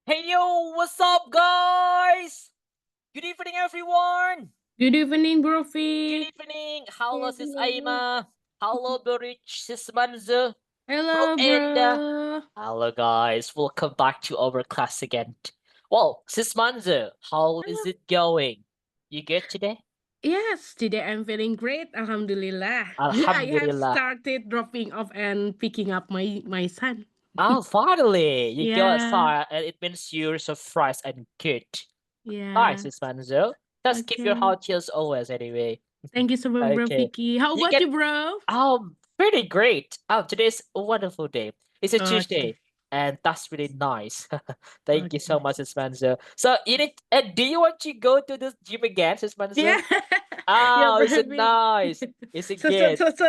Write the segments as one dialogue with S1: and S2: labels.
S1: Hey yo, what's up, guys? Good evening, everyone.
S2: Good evening, Bro
S1: Good
S2: Fik.
S1: evening. Hello, Sis
S3: Evening.
S1: Aima. Hello, Berich, Sis Manzo, Bro
S2: Hello,
S1: Enda.
S2: bro.
S1: Hello, guys. Welcome back to our class again. Well, Sis Manzo, how is
S2: Hello.
S1: it going? You good today?
S2: Yes, today I'm feeling great. Alhamdulillah. I have
S1: Alhamdulillah.
S2: started dropping off and picking up my son.
S1: Oh, finally, you go
S2: Yeah,
S1: outside, and it means you're so fresh and good. Nice,
S2: yeah.
S1: Sis Manzo. Just keep your
S2: Okay.
S1: heart as always, anyway.
S2: Thank you so much, Bro
S1: Okay.
S2: Vicky. How
S1: You
S2: about
S1: can
S2: you, bro?
S1: Pretty great. Today's a wonderful day. It's a
S2: Okay.
S1: Tuesday, and that's really nice. Thank you so
S2: Okay.
S1: much, Spencer. So, do you want to go to the gym again, Spencer?
S2: Yeah. Yeah,
S1: Oh,
S2: Bro
S1: it's a
S2: Vic.
S1: nice. It's a
S2: So, so,
S1: good.
S2: so, so.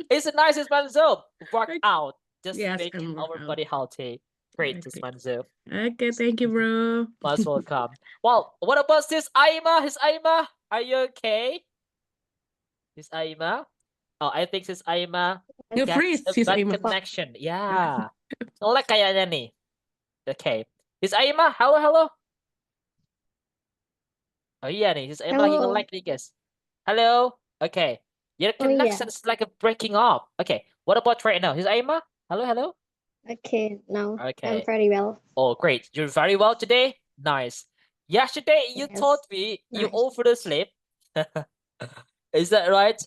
S1: It's a nice, Spencer. Work
S2: Okay.
S1: out. Just
S2: Yes,
S1: make
S2: I'm
S1: our
S2: workout.
S1: body healthy. Great,
S2: Okay.
S1: Spencer.
S2: Okay, thank you, bro.
S1: Most welcome. Well, what about this Aima? His Aima? Are you okay? This Aima? Oh, I think this Aima
S2: You
S1: gets
S2: freeze,
S1: a
S2: sis
S1: bad
S2: Aima.
S1: connection. Yeah. Like kayaknya nih. Okay. This Aima, halo, halo. Oh iya nih, this Aima lagi
S3: Hello.
S1: nge-lag nih, guys. Hello? Okay. Your
S3: Oh yeah.
S1: connection is like a breaking up. Okay. What about right now? This Aima? Hello, hello?
S3: Okay, now I'm
S1: Okay.
S3: very well.
S1: Oh, great. You're very well today? Nice. Yesterday, you told
S3: Yes.
S1: me you
S3: Nice.
S1: over the sleep. Is that right?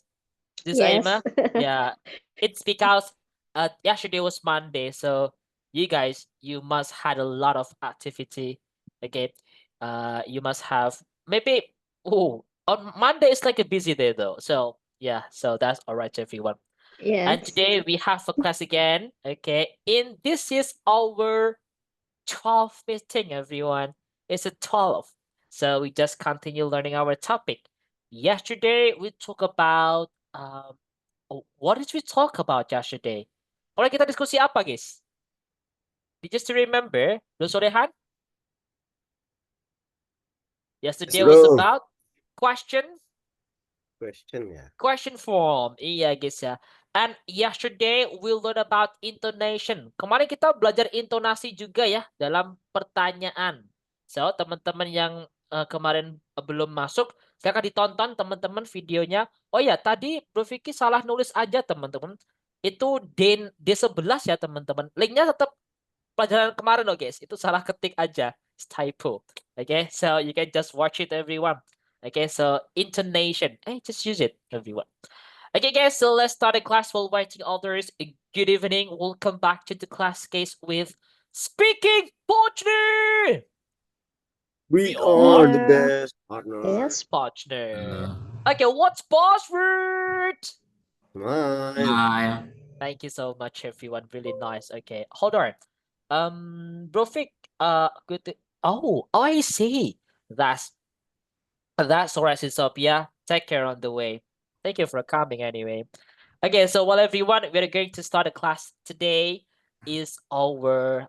S1: This
S3: Yes.
S1: Aima? Yeah. It's because yesterday was Monday, so you guys you must had a lot of activity. Okay. You must have maybe on Monday is like a busy day though. So yeah, so that's all right everyone. And
S3: Yes.
S1: today we have a class again. Okay. In this is our 12th meeting, everyone. It's a 12. So we just continue learning our topic. Yesterday we talked about what did we talk about yesterday? Orang kita diskusi apa, guys? Did you still remember? Belum sorehan?
S4: Yes,
S1: Yesterday was
S4: bro.
S1: about question
S4: Question ya.
S1: question form. Iya, guys ya. And yesterday we learn about intonation. Kemarin kita belajar intonasi juga ya dalam pertanyaan. So, teman-teman yang kemarin belum masuk, silakan ditonton teman-teman videonya. Oh ya, tadi Bro Vicky salah nulis aja teman-teman. Itu D11 ya teman-teman. Linknya tetap pelajaran kemarin loh guys. Itu salah ketik aja. It's typo. Okay, so you can just watch it everyone. Okay, so intonation. Hey, just use it everyone. Okay guys, so let's start the class while waiting others. Good evening. Welcome back to the class case with Speaking Partner.
S4: We
S1: Your
S4: are the
S3: Yeah.
S4: best partner.
S3: Yes.
S1: partner. Okay, what's password?
S4: Smile.
S5: Hi.
S1: Thank you so much, everyone. Really nice. Okay, hold on. Bro Fik, good. Oh, I see. That's all right, Sophia. Take care on the way. Thank you for coming anyway. Okay, so well, everyone, we're going to start a class today. Is our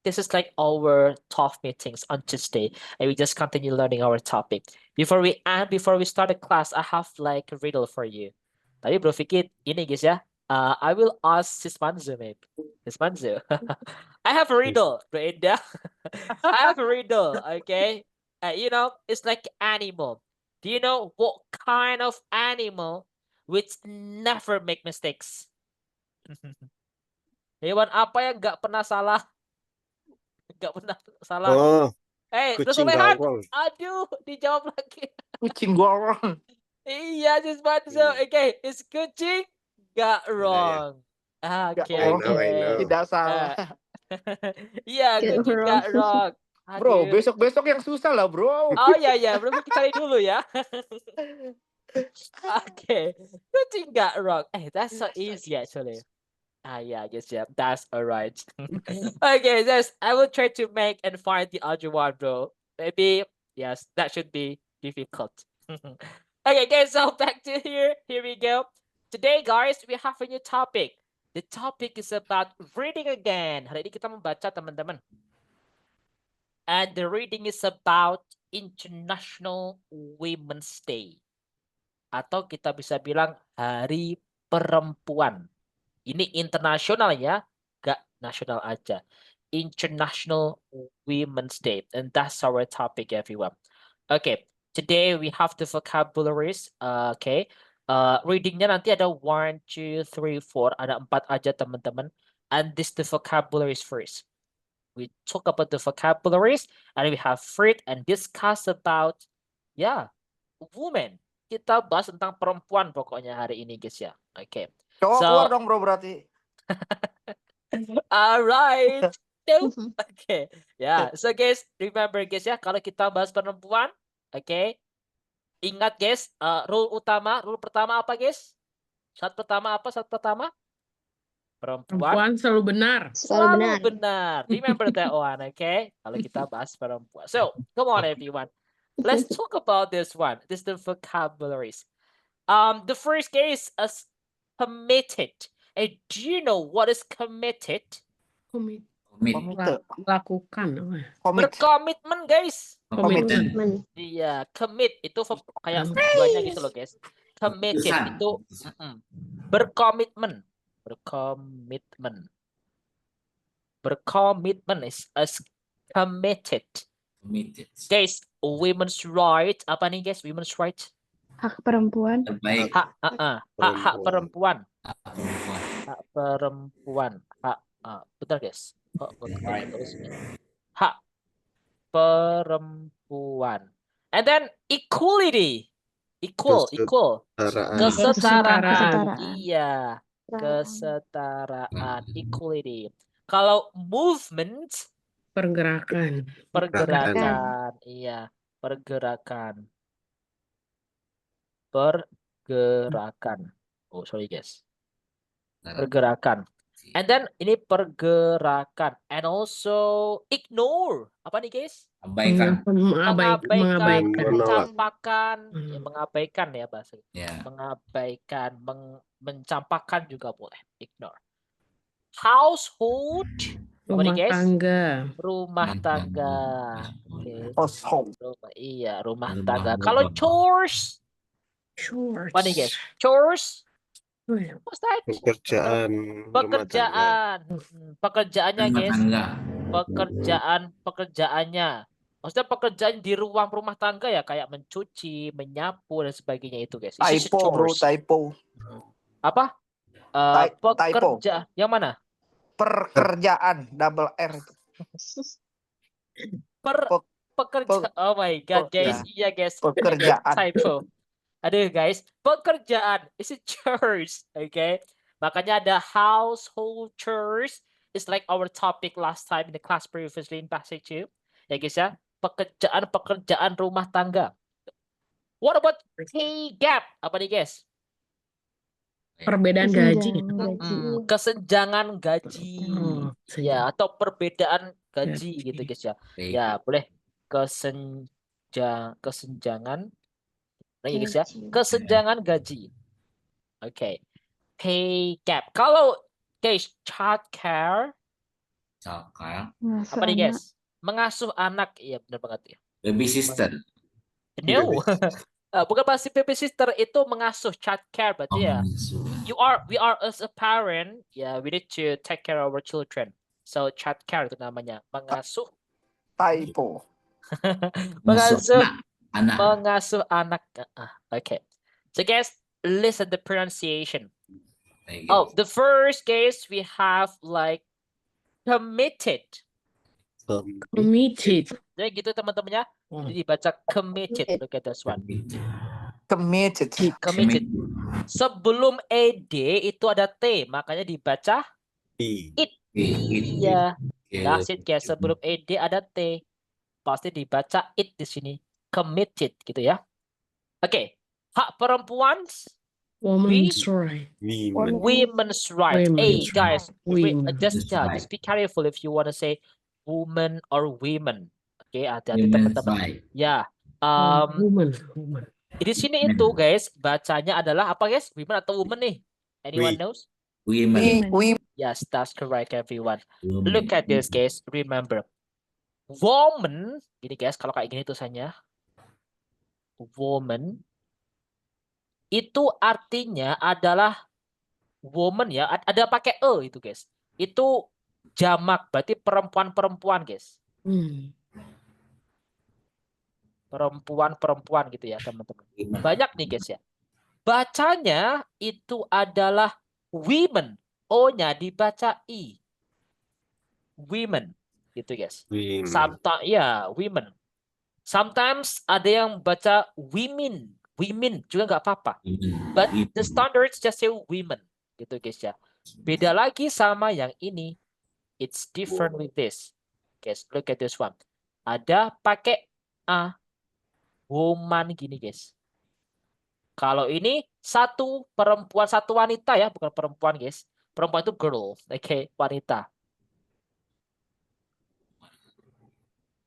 S1: this is like our top meetings on Tuesday, and we just continue learning our topic. Before we start the class, I have like a riddle for you. Tadi Bro Fikit, ini guys ya. I will ask Sismanzu maybe. Sismanzu. I have a riddle, Bro Enda. I have a riddle, okay? It's like animal. Do you know what kind of animal which never make mistakes? Hewan apa yang nggak pernah salah? Nggak pernah salah.
S4: Oh,
S1: Terus
S4: kucing
S1: Solehan,
S4: gawang.
S1: aduh, dijawab lagi.
S5: Kucing gorong.
S1: Iya, just Banzo. Okay, is kucing nggak
S4: Nah, ya.
S1: wrong.
S5: Gak
S1: Okay,
S4: I
S5: wrong.
S4: know, I know.
S5: Tidak
S1: Uh,
S5: salah.
S1: Iya,
S3: Get
S1: kucing
S3: wrong.
S1: nggak wrong.
S5: Bro,
S1: Aduh.
S5: besok-besok yang susah lah, bro.
S1: Oh ya, belum kita cari dulu ya. Okay, kucing nggak wrong. That's so easy actually. Yeah, I guess, yeah, that's all right. Okay, yes, I will try to make and find the other one, bro. Maybe, yes, that should be difficult. Okay, guys, so back to here. Here we go. Today, guys, we have a new topic. The topic is about reading again. Hari ini kita membaca, teman-teman. And the reading is about International Women's Day. Atau kita bisa bilang Hari Perempuan. Ini internasional ya, gak nasional aja. International Women's Day, and that's our topic, everyone. Okay, today we have the vocabularies. Okay, readingnya nanti ada 1, 2, 3, 4, ada 4 aja teman-teman. And this the vocabularies first. We talk about the vocabularies, and we have read and discuss about, women. Kita bahas tentang perempuan pokoknya hari ini, guys ya. Oke.
S5: Cowok
S1: So-
S5: keluar dong bro berarti.
S1: Alright. Nope. Oke. Ya, so guys, remember guys ya, kalau kita bahas perempuan, oke. Ingat guys, rule pertama apa guys? Syarat pertama apa? Syarat pertama? Perempuan
S2: Perempuan selalu benar.
S3: Selalu benar.
S1: benar. Remember that one, okay? Kalau kita bahas perempuan. So, come on everyone. Let's talk about this one. This is the vocabularies. The first case is committed. And do you know what is committed?
S2: Komit.
S5: Komite.
S2: Lakukan.
S5: Komit.
S1: Berkomitmen, guys.
S2: Komitmen.
S3: Komitmen.
S1: Iya, commit itu kayak
S2: Commit.
S1: duanya gitu loh, guys. Committed
S6: Keputusan.
S1: itu berkomitmen. Berkomitmen is committed.
S6: Committed.
S1: Guys, women's right apa nih guys? Women's right.
S3: Hak perempuan.
S6: Terbaik.
S1: Hak perempuan.
S6: Perempuan.
S1: Hak perempuan. Bentar guys. Hak perempuan. And then equality. Equal.
S4: Kesetaraan.
S1: Kesetaraan.
S2: Kesetaraan.
S1: Iya, kesetaraan. Equality. Kalau movement,
S2: Pergerakan.
S1: pergerakan. Iya, pergerakan. Oh, sorry guys. Pergerakan. And then ini pergerakan. And also ignore. Apa nih guys?
S6: Abaikan.
S2: Mengabaikan.
S1: Mencampakkan.
S2: Hmm.
S1: Ya, mengabaikan ya bahasa.
S6: Ya.
S1: Mengabaikan, mencampakkan juga boleh. Ignore. Household. Apa nih
S2: Rumah
S1: guys?
S2: tangga.
S1: Rumah tangga. Oke.
S5: Household.
S1: Rumah
S6: Rumah
S1: tangga.
S6: tangga.
S1: Kalau chores.
S2: Chores.
S1: Apa nih guys? Chores.
S2: Oh, ya.
S1: What's that?
S4: Pekerjaan. rumah tangga.
S1: Pekerjaan. Pekerjaannya
S6: Rumah
S1: guys.
S6: tangga.
S1: Pekerjaannya. Maksudnya pekerjaan di ruang rumah tangga ya, kayak mencuci, menyapu dan sebagainya itu guys. It's just
S5: Typo bro,
S1: chores.
S5: typo.
S1: Apa?
S5: Typo.
S1: Pekerja. Yang mana?
S5: Perkerjaan, double R.
S1: Pekerja. Oh my god, guys. Iya guys.
S5: Pekerjaan.
S1: Typo. Aduh guys, pekerjaan is a chores, okay? Makanya ada household chores. It's like our topic last time in the class previously in passage 2. Ya guys ya, pekerjaan rumah tangga. What about pay gap? Apa nih guys?
S2: Perbedaan gaji.
S1: Kesenjangan gaji.
S2: Oh,
S1: Ya, atau perbedaan gaji
S2: Gaji.
S1: gitu guys ya.
S6: Baik.
S1: Ya, boleh kesenjangan. Nah, ya guys ya, kesenjangan gaji. Oke. Pay gap. Kalau guys, childcare
S6: Cakar.
S1: apa nih guys? Mengasuh anak. Iya, benar banget ya.
S6: Baby sister.
S1: No. Bukan pasti babysitter, itu mengasuh childcare berarti ya. We are as a parent, we need to take care of our children. So childcare itu namanya, mengasuh.
S5: Typo.
S1: Mengasuh
S6: Anak.
S1: mengasuh anak. Okay. So guys, listen the pronunciation.
S6: Baik.
S1: Oh, the first case we have like committed.
S2: Committed.
S1: Jadi gitu teman-temannya. Jadi dibaca committed. Look at this one.
S5: Committed.
S1: Committed. Sebelum ed itu ada t, makanya dibaca it. Iya. That's it guys. Sebelum ed ada t, pasti dibaca it di sini. Committed gitu ya. Oke. Hak perempuan.
S2: Woman's right.
S1: Women's right. Hey
S2: Women's
S1: guys,
S2: Women.
S1: just be careful if you want to say woman or women. Oke, hati-hati
S6: Women's
S1: teman-teman.
S6: right.
S1: Ya.
S2: Woman.
S1: Di sini itu guys, bacanya adalah apa guys? Women atau woman nih? Anyone
S4: We.
S1: knows?
S6: Women.
S1: Yes, that's correct everyone.
S6: Women.
S1: Look at this guys. Remember, woman. Gini guys, kalau kayak gini tulisannya, woman itu artinya adalah woman ya, ada pakai e itu guys. Itu jamak, berarti perempuan-perempuan guys. Perempuan-perempuan gitu ya teman-teman.
S6: Women.
S1: Banyak nih guys ya. Bacanya itu adalah women. O-nya dibaca I. Women. Gitu guys.
S4: Women.
S1: Sometimes ya, women. Sometimes ada yang baca women. Women juga nggak apa-apa.
S6: Women.
S1: But the
S6: Women.
S1: standard just say women. Gitu guys ya. Beda lagi sama yang ini. It's different with this. Guys, look at this one. Ada pakai a. Woman gini guys. Kalau ini satu perempuan, satu wanita ya, bukan perempuan guys. Perempuan itu girl, oke, wanita.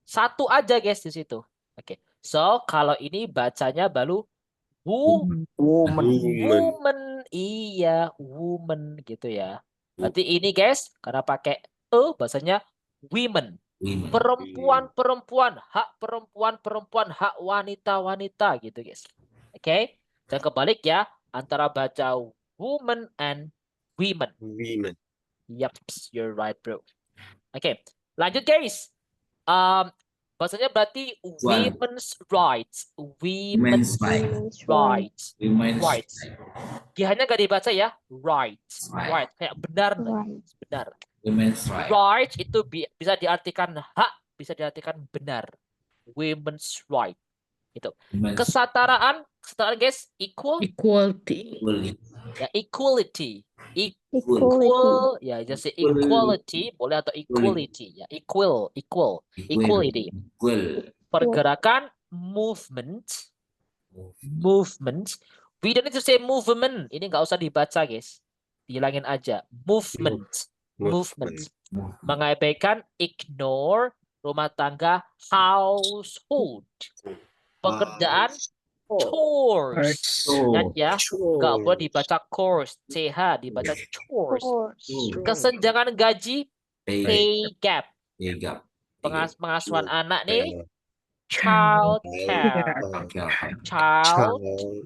S1: Satu aja guys di situ. Oke. So, kalau ini bacanya baru
S5: Woman.
S1: woman. Iya, woman gitu ya. Berarti ini guys, karena pakai e bahasanya women.
S6: Women.
S1: Perempuan-perempuan, hak perempuan-perempuan, hak wanita-wanita gitu guys. Oke. Dan kebalik ya, antara baca woman and women.
S4: Women.
S1: Yup, you're right bro. Oke, lanjut guys. Bahasanya berarti women's rights. Women's
S6: Women's right.
S1: rights.
S6: Women's
S1: Rights. Hanya gak dibaca ya, rights.
S6: Right.
S1: Right, kayak benar.
S3: Right.
S1: Benar.
S6: Women's right.
S1: Rights itu bisa diartikan hak, bisa diartikan benar. Women's right. Itu.
S6: Women's
S1: Kesetaraan guys,
S2: Equality.
S6: equality.
S1: ya, equality.
S3: Equality.
S1: Ya, just say equality boleh atau equality ya, equality.
S6: Equal.
S1: Pergerakan, movement. We don't need to say movement. Ini nggak usah dibaca guys, dihilangin aja. Movement. Mengabaikan, ignore. Rumah tangga, household. Pekerjaan, chores. Ingat ya, nggak boleh dibaca course, ch, dibaca chores. Kesenjangan gaji, pay gap.
S6: Pay gap.
S1: Pengasuhan anak nih, child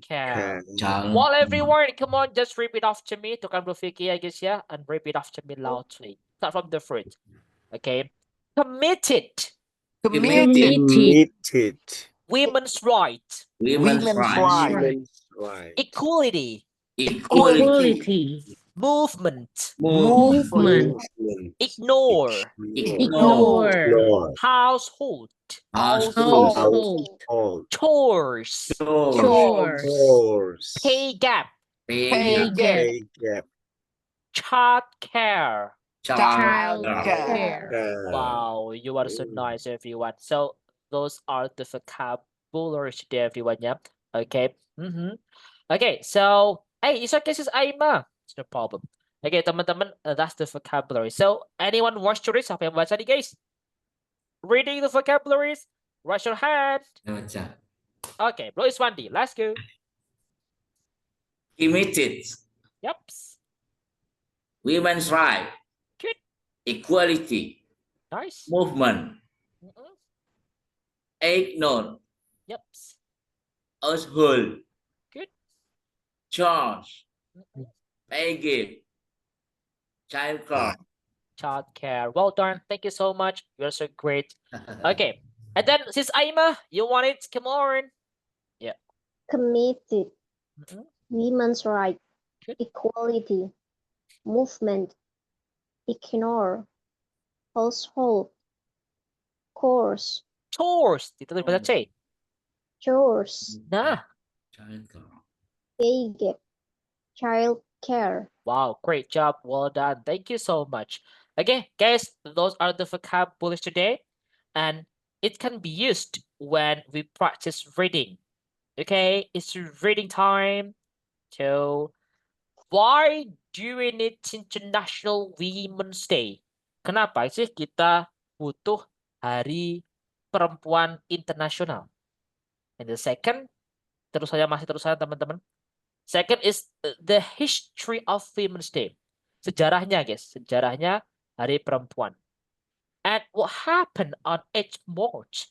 S1: care. While everyone, come on, just repeat after me. Tukang berfikir ya guys ya, and repeat after me loudly. Start from the front. Okay. Committed.
S4: Committed.
S1: Women's rights.
S6: Women's right.
S4: Right.
S1: Equality.
S2: Equality.
S1: Movement.
S2: Movement.
S1: Ignore.
S2: Ignore.
S1: Household.
S2: Household.
S1: Chores.
S2: Chores.
S1: Pay gap.
S2: Pay gap.
S1: Child care.
S2: Child
S5: care.
S2: care.
S1: Wow, you are so nice, everyone. So those are the vocabularies today, everyone. Yeah. Okay. Okay. So, hey, it's okay, sis Aima. It's no problem. Okay, teman-teman, that's the vocabulary. So, anyone wants to read? Siapa yang baca nih, guys? Reading the vocabularies. Raise your hand. Okay, bro Iswandi, let's go.
S6: Committed.
S1: Yep.
S6: Women's right.
S1: Good.
S6: Equality.
S1: Nice.
S6: Movement. Ignore.
S1: Yep.
S6: Household.
S1: Good.
S6: Charge. Pay gap. Child care.
S1: Child care. Well done. Thank you so much. You're so great. Okay. And then, sis Aima, you want it? Come on. Yeah.
S3: Committed. Women's right.
S1: Good.
S3: Equality. Movement. Ignore. Household. Course.
S1: Chores. Dito dibaca C.
S3: Chores.
S1: Nah.
S6: Child care.
S3: Pay gap. Child care.
S1: Wow, great job. Well done. Thank you so much. Okay, guys, those are the vocabularies today. And it can be used when we practice reading. Okay, it's reading time. So, why do we need International Women's Day? Kenapa sih kita butuh Hari Perempuan Internasional? And the second, terus saja teman-teman. Second is the history of Women's Day. Sejarahnya, guys. Sejarahnya Hari Perempuan. And what happened on 8 March?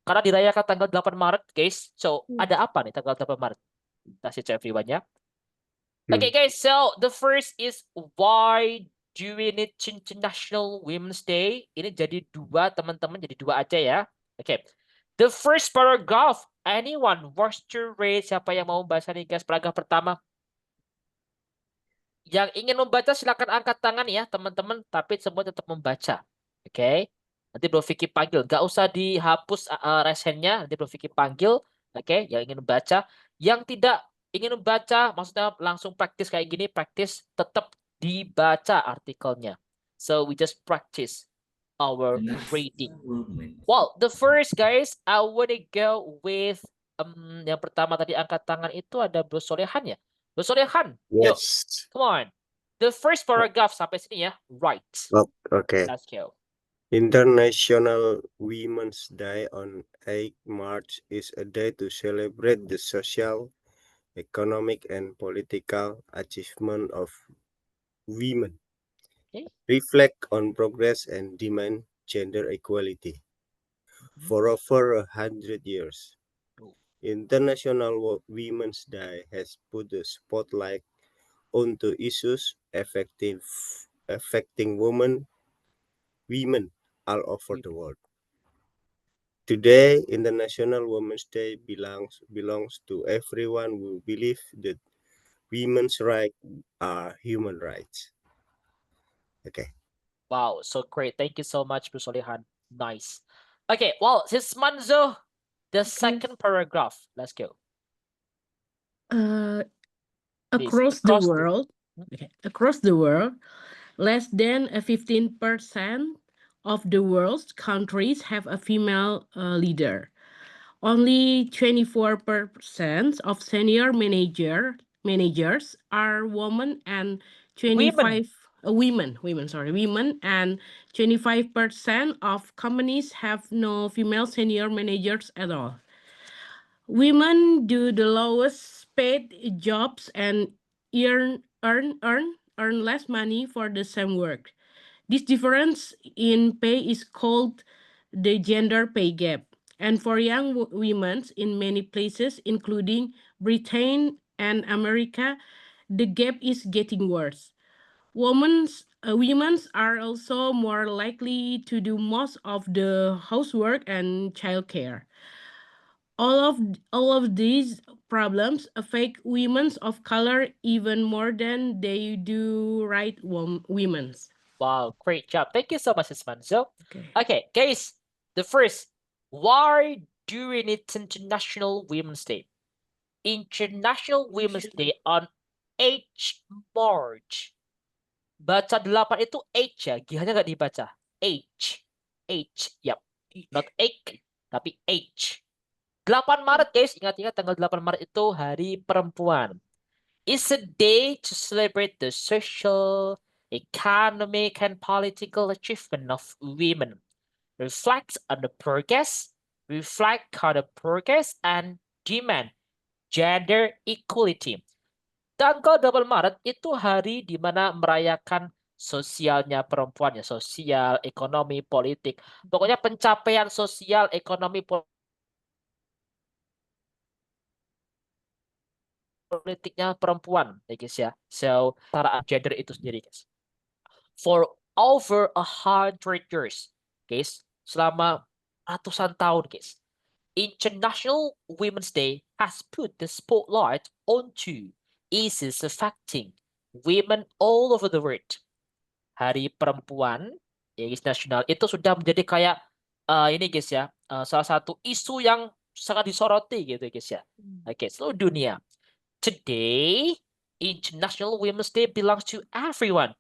S1: Karena dirayakan tanggal 8 Maret, guys. So, ada apa nih tanggal 8 Maret? That's it, everyone, ya. Okay, guys. So the first is why do we need International Women's Day? Ini jadi dua, teman-teman, jadi dua aja ya. Okay. The first paragraph. Anyone wants to read? Siapa yang mau membaca nih, guys? Paragraf pertama. Yang ingin membaca silakan angkat tangan ya, teman-teman. Tapi semua tetap membaca. Oke. Nanti Bro Vicky panggil. Nggak usah dihapus resennya. Nanti Bro Vicky panggil. Oke. Yang ingin membaca. Yang tidak ingin membaca, maksudnya langsung praktis kayak gini, praktis tetap dibaca artikelnya. So we just practice our reading. Well, the first guys, I wanna go with yang pertama tadi angkat tangan itu ada Bro Solehan ya. Bro Solehan, yuk,
S4: Yes.
S1: come on. The first paragraph sampai sini ya, right.
S4: Okay.
S1: Let's go.
S4: International Women's Day on 8 March is a day to celebrate the social, economic, and political achievement of women,
S1: Okay.
S4: reflect on progress and demand gender equality. For over 100 years, International Women's Day has put the spotlight onto issues affecting women all over the world. Today, International Women's Day belongs to everyone who believes that women's rights are human rights. Okay.
S1: Wow, so great. Thank you so much, Bro Solehan. Nice. Okay, well, Manzo, the second paragraph. Let's go.
S2: Across the world, less than 15% of the world's countries have a female leader. Only 24% of senior managers are women, and 25 women, and 25% of companies have no female senior managers at all. Women do the lowest paid jobs and earn less money for the same work. This difference in pay is called the gender pay gap. And for young women in many places, including Britain and America, the gap is getting worse. Women are also more likely to do most of the housework and childcare. All of these problems affect women of color even more than they do women's.
S1: Wow, great job. Thank you so much, Manzo.
S2: Okay.
S1: Okay, guys, the first, why do we need International Women's Day? International Women's Day on 8 March. Baca 8 itu H ya, G-nya nggak dibaca. H, yep. Not H, tapi H. 8 Maret guys, ingat-ingat tanggal 8 Maret itu Hari Perempuan. It's a day to celebrate the social, economic, and political achievement of women. Reflect on the progress, and demand gender equality. Tanggal 8 Maret itu hari di mana merayakan sosialnya perempuan, ya, sosial, ekonomi, politik. Pokoknya pencapaian sosial, ekonomi, politiknya perempuan, ya guys ya. So, setara gender itu sendiri, guys. For over 100 years, guys, selama ratusan tahun, guys, International Women's Day has put the spotlight onto issues affecting women all over the world. Hari Perempuan, ya guys, nasional itu sudah menjadi kayak ini guys ya, salah satu isu yang sangat disoroti gitu guys ya. Oke, seluruh dunia. Today, International Women's Day belongs to everyone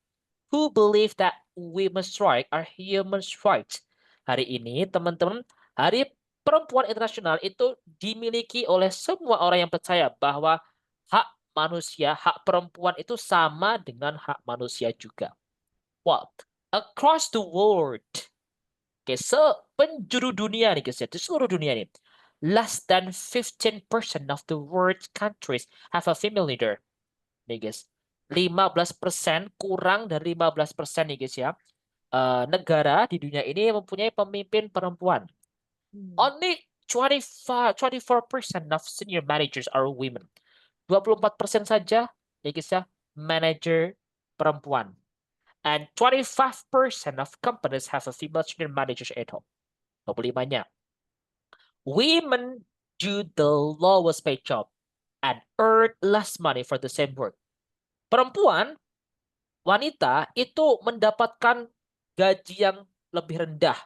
S1: who believe that women's rights are human rights. Hari ini, teman-teman, Hari Perempuan Internasional itu dimiliki oleh semua orang yang percaya bahwa hak manusia, hak perempuan itu sama dengan hak manusia juga. What? Across the world. Oke, penjuru dunia nih guys ya, di seluruh dunia nih. Less than 15% of the world's countries have a female leader. Nih guys, 15%, kurang dari 15% nih guys ya. Negara di dunia ini mempunyai pemimpin perempuan. Only 24% of senior managers are women. 24% saja ya guys ya, manager perempuan. And 25% of companies have a female senior manager at all. 25-nya. Women do the lowest paid job and earn less money for the same work. Perempuan, wanita itu mendapatkan gaji yang lebih rendah.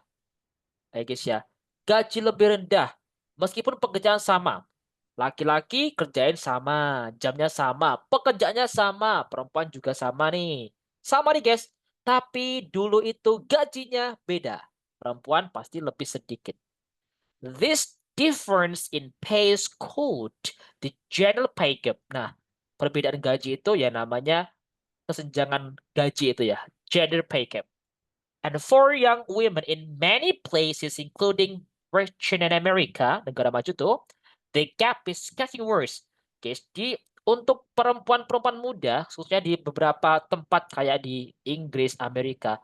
S1: Ya guys ya. Gaji lebih rendah meskipun pekerjaan sama. Laki-laki kerjain sama, jamnya sama, pekerjaannya sama, perempuan juga sama nih. Sama nih guys, tapi dulu itu gajinya beda. Perempuan pasti lebih sedikit. This difference in pay is called the gender pay gap. Nah, perbedaan gaji itu ya namanya kesenjangan gaji itu ya, gender pay gap. And for young women in many places, including Britain and America, negara maju tuh, the gap is getting worse. Guys, untuk perempuan-perempuan muda, khususnya di beberapa tempat kayak di Inggris, Amerika,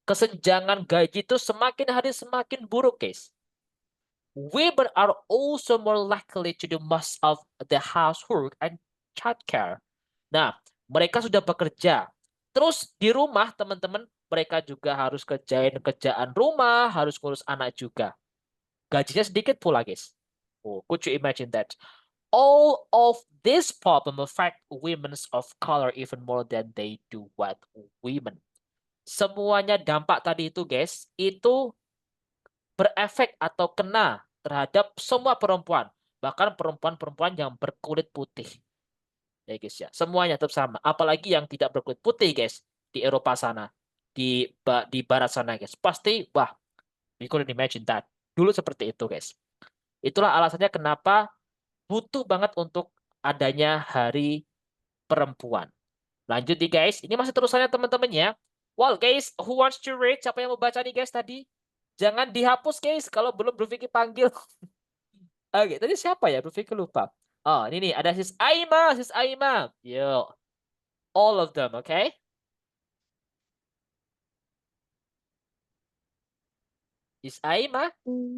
S1: kesenjangan gaji itu semakin hari semakin buruk, guys. Women are also more likely to do most of the housework and childcare. Nah, mereka sudah bekerja. Terus di rumah, teman-teman, mereka juga harus kerjain kerjaan rumah, harus ngurus anak juga. Gajinya sedikit pula, guys. Oh, could you imagine that? All of this problem affect women of color even more than they do white women. Semuanya dampak tadi itu, guys, itu berefek atau kena terhadap semua perempuan. Bahkan perempuan-perempuan yang berkulit putih. Ya guys ya, semuanya tetap sama. Apalagi yang tidak berkulit putih, guys, di Eropa sana, di barat sana, guys. Pasti, wah, you couldn't imagine that. Dulu seperti itu, guys. Itulah alasannya kenapa butuh banget untuk adanya Hari Perempuan. Lanjut nih, guys. Ini masih terusannya, teman-teman ya. Well, guys, who wants to read? Siapa yang mau baca nih, guys, tadi? Jangan dihapus, guys, kalau belum Bro Vicky panggil. Oke, tadi siapa ya? Bro Vicky lupa. Oh, ini nih, ada Sis Aima, Sis Aima. Yo. All of them, okay? Sis Aima?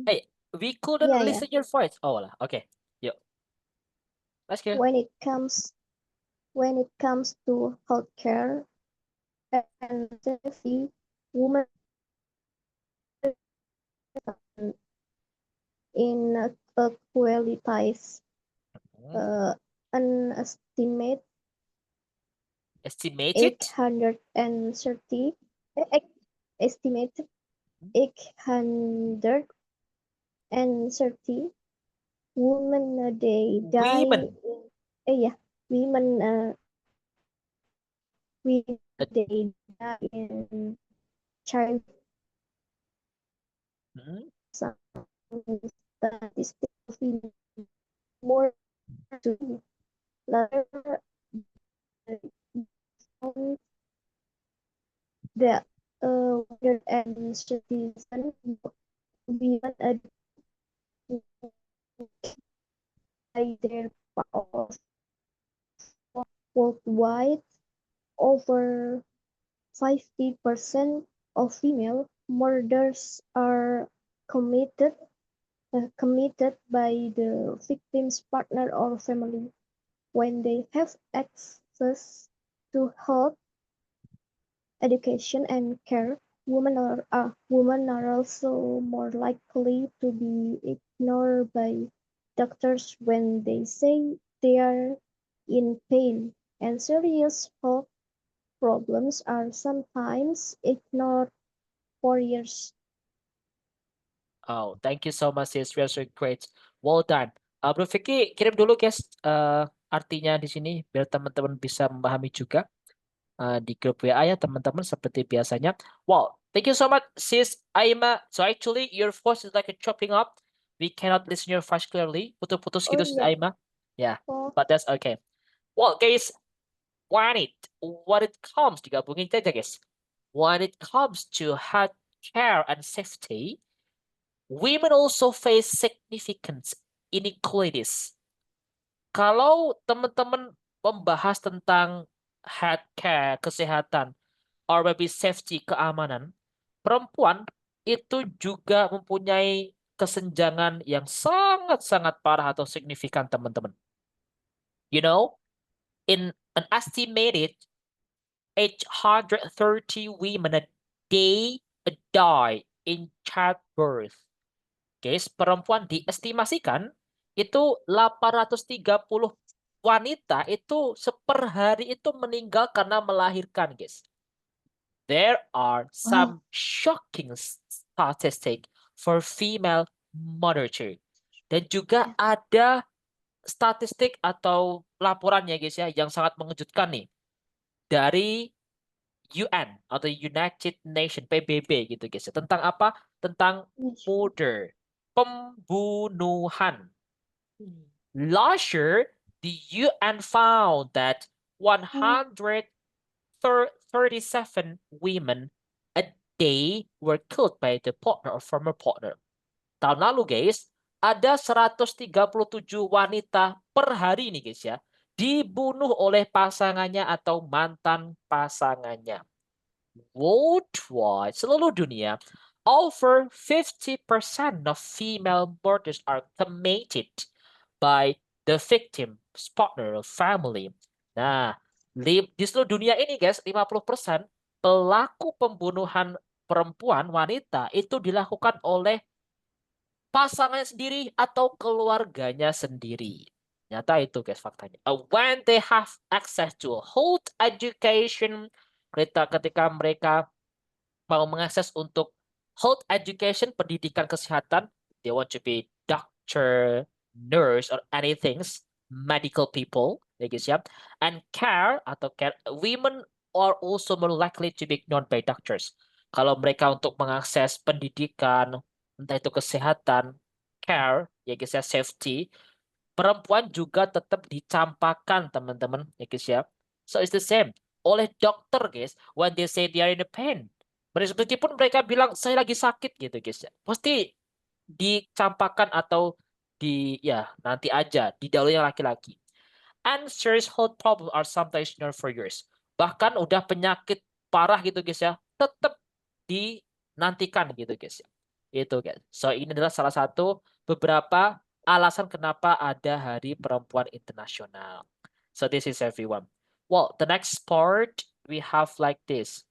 S1: Hey, we couldn't
S3: Yeah, yeah.
S1: listen your voice. Oh, lah. Okay. Yuk. Let's go.
S3: When it comes to healthcare and safety, women inequalities an estimated
S1: Estimated?
S3: 830 estimated 830 women a day die
S1: Women.
S3: women they die in child statistics more to later the wonder and citizen women by their powers worldwide. Over 50% of female murders are committed by the victim's partner or family. When they have access to health, education, and care, women are also more likely to be ignored by doctors when they say they are in pain, and serious health problems are sometimes ignored for years.
S1: Oh, thank you so much, sis. You're so great. Well done. Bro Vicky, kirim dulu, guys, artinya di sini biar teman-teman bisa memahami juga di grup WA ya, teman-teman, seperti biasanya. Wow, thank you so much, sis Aima. So actually, your voice is like a chopping up. We cannot listen your voice clearly. Putus-putus gitu, sis
S3: yeah.
S1: Aima. Yeah,
S3: Oh,
S1: but that's okay. Well, guys, when it comes, digabungin aja, guys. When it comes to health care and safety, women also face significant inequalities. Kalau teman-teman membahas tentang healthcare, kesehatan, or maybe safety, keamanan, perempuan itu juga mempunyai kesenjangan yang sangat-sangat parah atau signifikan, teman-teman. You know, in an estimated 830 women a day die in childbirth. Guys, perempuan diestimasikan itu 830 wanita itu per hari itu meninggal karena melahirkan, guys. There are some shocking statistic for female motherhood. Dan juga ada statistik atau laporannya guys ya yang sangat mengejutkan nih dari UN atau United Nations PBB gitu guys. Tentang apa? Tentang murder, pembunuhan. Last year, the UN found that 137 women a day were killed by the partner or former partner. Tahun lalu guys, ada 137 wanita per hari nih guys ya, dibunuh oleh pasangannya atau mantan pasangannya. Worldwide, seluruh dunia, over 50% of female murders are committed by the victim's partner or family. Nah, di seluruh dunia ini guys, 50% pelaku pembunuhan perempuan wanita itu dilakukan oleh pasangannya sendiri atau keluarganya sendiri. Nyata itu guys faktanya. When they have access to health education, ketika mereka mau mengakses untuk health education, pendidikan kesehatan, they want to be doctor, nurse, or anything, medical people, ya guys ya. And care atau care, women are also more likely to be ignored by doctors. Kalau mereka untuk mengakses pendidikan, entah itu kesehatan, care, ya guys ya, safety, perempuan juga tetap dicampakkan teman-teman, ya guys ya. So it's the same. Oleh dokter guys, when they say they are in a pain, meskipun mereka bilang saya lagi sakit gitu guys ya, pasti dicampakkan atau nanti aja didahului yang laki-laki. And serious health problems are sometimes ignored for years. Bahkan udah penyakit parah gitu guys ya, tetap dinantikan gitu guys ya. Itu guys. So ini adalah salah satu beberapa alasan kenapa ada Hari Perempuan Internasional. So this is everyone. Well, the next part we have like this.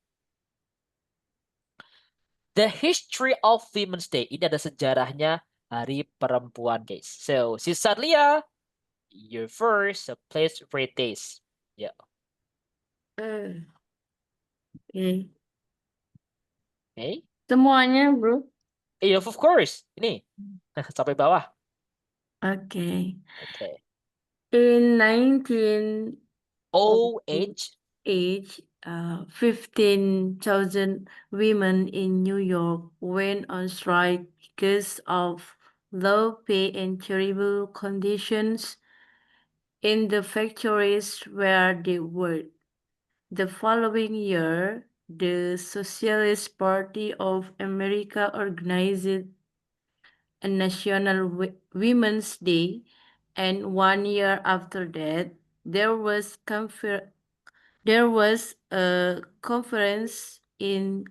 S1: The history of Women's Day. Ini ada sejarahnya Hari Perempuan, guys. So, Sister Lia, you're first. So, please read this. Yeah.
S2: Okay.
S1: Okay.
S2: Semuanya, bro.
S1: Yeah, of course. Ini. Sampai bawah.
S2: Okay.
S1: Okay.
S2: In 1908,
S1: OH.
S2: 15,000 women in New York went on strike because of low pay and terrible conditions in the factories where they worked. The following year, the Socialist Party of America organized a National Women's Day, and 1 year after that, there was a conference in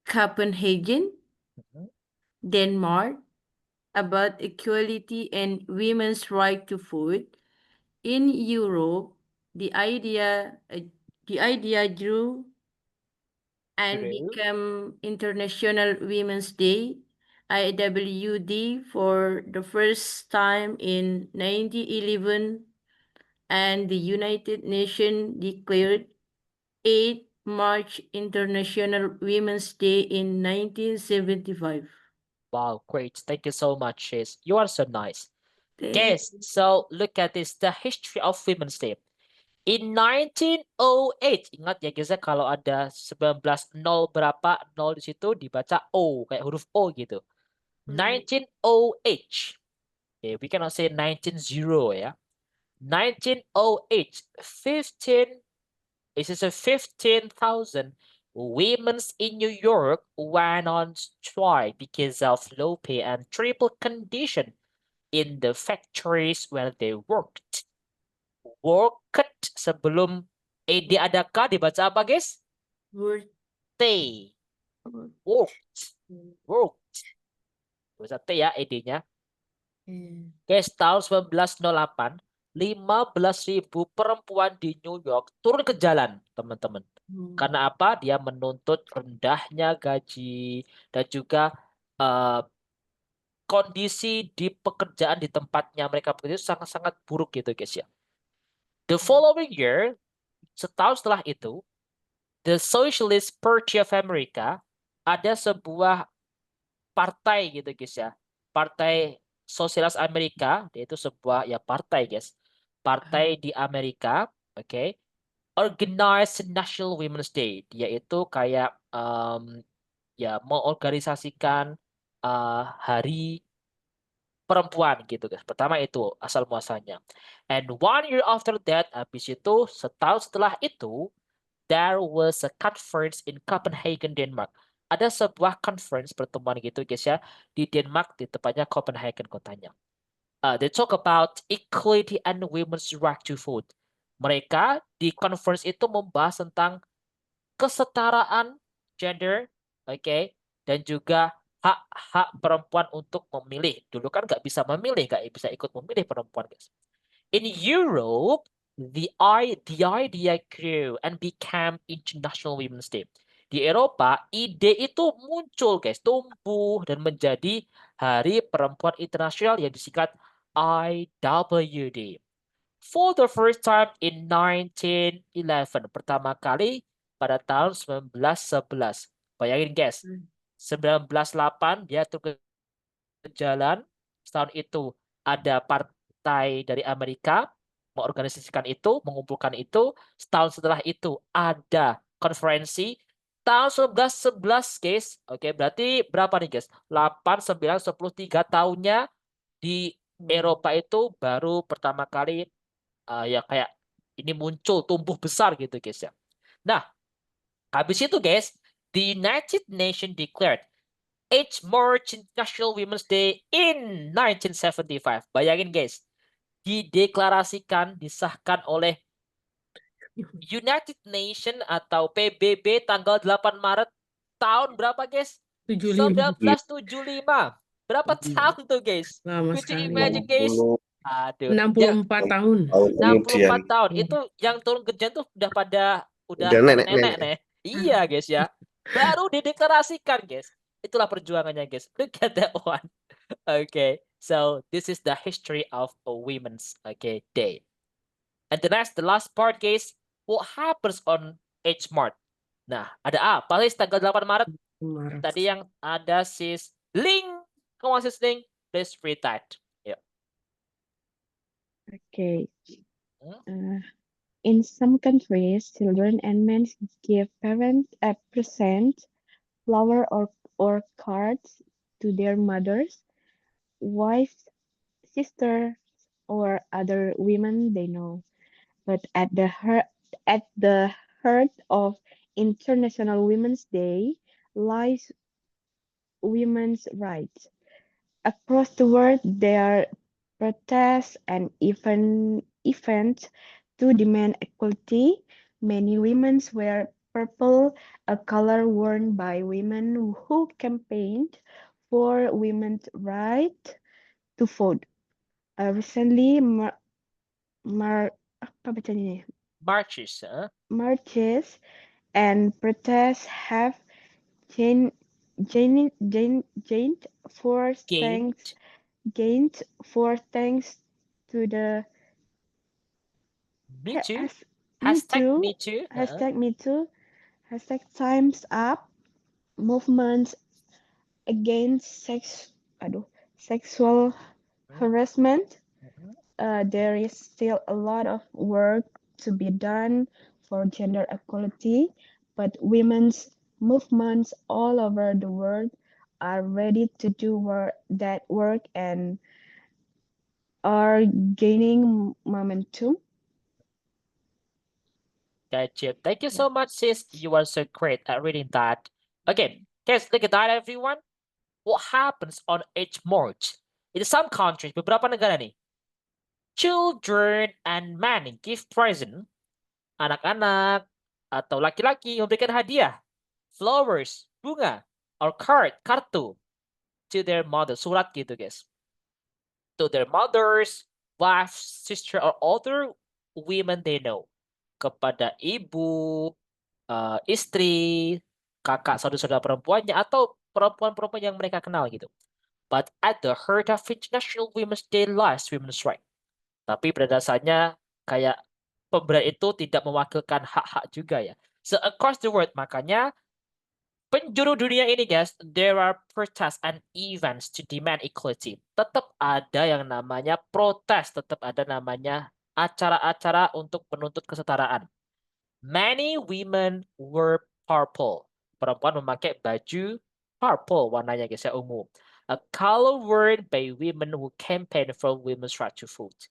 S2: Copenhagen, Denmark, about equality and women's right to vote. In Europe, the idea grew and became International Women's Day, IWD, for the first time in 1911, and the United Nations declared 8 March International Women's Day in 1975.
S1: Wow, great. Thank you so much, Shiz. You are so nice.
S2: Thank
S1: Guys, so look at this. The history of Women's Day. In 1908, ingat ya guys ya, kalau ada 19 berapa, 0 di situ dibaca O, kayak huruf O gitu. 1908. Okay, we cannot say 1900 ya. 1908, 15,000 women in New York went on strike because of low pay and terrible condition in the factories where they worked. Worked sebelum ada K dibaca apa guys? T. Worked. Baca T ya ed-nya. Guys, tahun 1908, 15.000 perempuan di New York turun ke jalan, teman-teman. Karena apa? Dia menuntut rendahnya gaji dan juga eh, kondisi di pekerjaan di tempatnya mereka bekerja itu sangat-sangat buruk gitu guys ya. The following year, setahun setelah itu, the Socialist Party of America, ada sebuah partai gitu guys ya. Partai Sosialis Amerika, yaitu sebuah ya partai guys. Partai di Amerika, oke. Organized National Women's Day, yaitu kayak ya mengorganisasikan hari perempuan gitu guys. Pertama itu asal muasalnya. And 1 year after that, habis itu setahun setelah itu, there was a conference in Copenhagen, Denmark. Ada sebuah conference pertemuan gitu guys ya di Denmark, di tepatnya Copenhagen kotanya. They talk about equality and women's right to vote. Mereka di conference itu membahas tentang kesetaraan gender, oke, dan juga hak-hak perempuan untuk memilih. Dulu kan nggak bisa memilih, nggak bisa ikut memilih perempuan, guys. In Europe, the idea grew and became International Women's Day. Di Eropa, ide itu muncul, guys, tumbuh dan menjadi Hari Perempuan Internasional yang disingkat IWD. For the first time in 1911, pertama kali pada tahun 1911. Bayangin guys, 1908 dia turun ke jalan. Setahun itu ada partai dari Amerika mengorganisasikan itu, mengumpulkan itu. Setahun setelah itu ada konferensi. Tahun 1911 guys. Oke, berarti berapa nih guys? 8, 9, 10, 3 tahunnya di Eropa itu baru pertama kali ya kayak ini muncul, tumbuh besar gitu guys ya. Nah, habis itu guys, the United Nations declared 8 March International Women's Day in 1975. Bayangin guys, dideklarasikan, disahkan oleh United Nations atau PBB tanggal 8 Maret tahun berapa guys?
S2: 75.
S1: 1975. Berapa tahun tuh guys?
S2: Lama
S1: Could you
S2: sekali.
S1: imagine guys? Aduh.
S2: 64 tahun.
S4: tahun
S1: 64
S4: kemudian.
S1: tahun.
S2: Iya.
S1: Itu yang turun ke jalan tuh udah
S4: Udah nenek-nenek.
S1: nenek nih. Iya guys ya. Baru dideklarasikan guys. Itulah perjuangannya guys. Look at that one. Okay. So this is the history of a Women's Day. And the last part guys. What happens on 8 March? Nah, ada apa sih tanggal 8 Maret?
S2: Maret.
S1: Tadi yang ada sis Ling. Come on sis Ling. Please read that. Yeah.
S5: Okay.
S1: Hmm?
S5: In some countries, children and men give parents a present, flower or cards to their mothers, wives, sisters, or other women they know. But at the heart of International Women's Day lies women's rights. Across the world, there are protests and events to demand equality. Many women wear purple, a color worn by women who campaigned for women's right to vote. Recently, apa bacanya?
S1: Marches, huh?
S5: Marches and protests have gained for thanks
S1: Gained.
S5: to the
S1: Me too.
S5: Me
S1: Hashtag
S5: Too,
S1: me too.
S5: hashtag Me Too, hashtag Times Up movements against sexual harassment. There is still a lot of work to be done for gender equality, but women's movements all over the world are ready to do that work and are gaining momentum.
S1: Gotcha. Thank you so much, sis. You are so great at reading that. Okay, guys, look at that, everyone. What happens on 8 March? In some countries, beberapa negara nih, children and men give present, anak-anak atau laki-laki memberikan hadiah, flowers, bunga, or kartu, to their mother, surat gitu guys. To their mothers, wife, sister, or other women they know. Kepada ibu, istri, kakak, saudara-saudara perempuannya, atau perempuan-perempuan yang mereka kenal gitu. But at the heart of International Women's Day lies women's right. Tapi pada dasarnya kayak pemberian itu tidak mewakilkan hak-hak juga ya. So across the world, makanya penjuru dunia ini guys, there are protests and events to demand equality. Tetap ada yang namanya protes, tetap ada namanya acara-acara untuk menuntut kesetaraan. Many women wear purple. Perempuan memakai baju purple warnanya guys ya, ungu. A color worn by women who campaign for women's right to vote.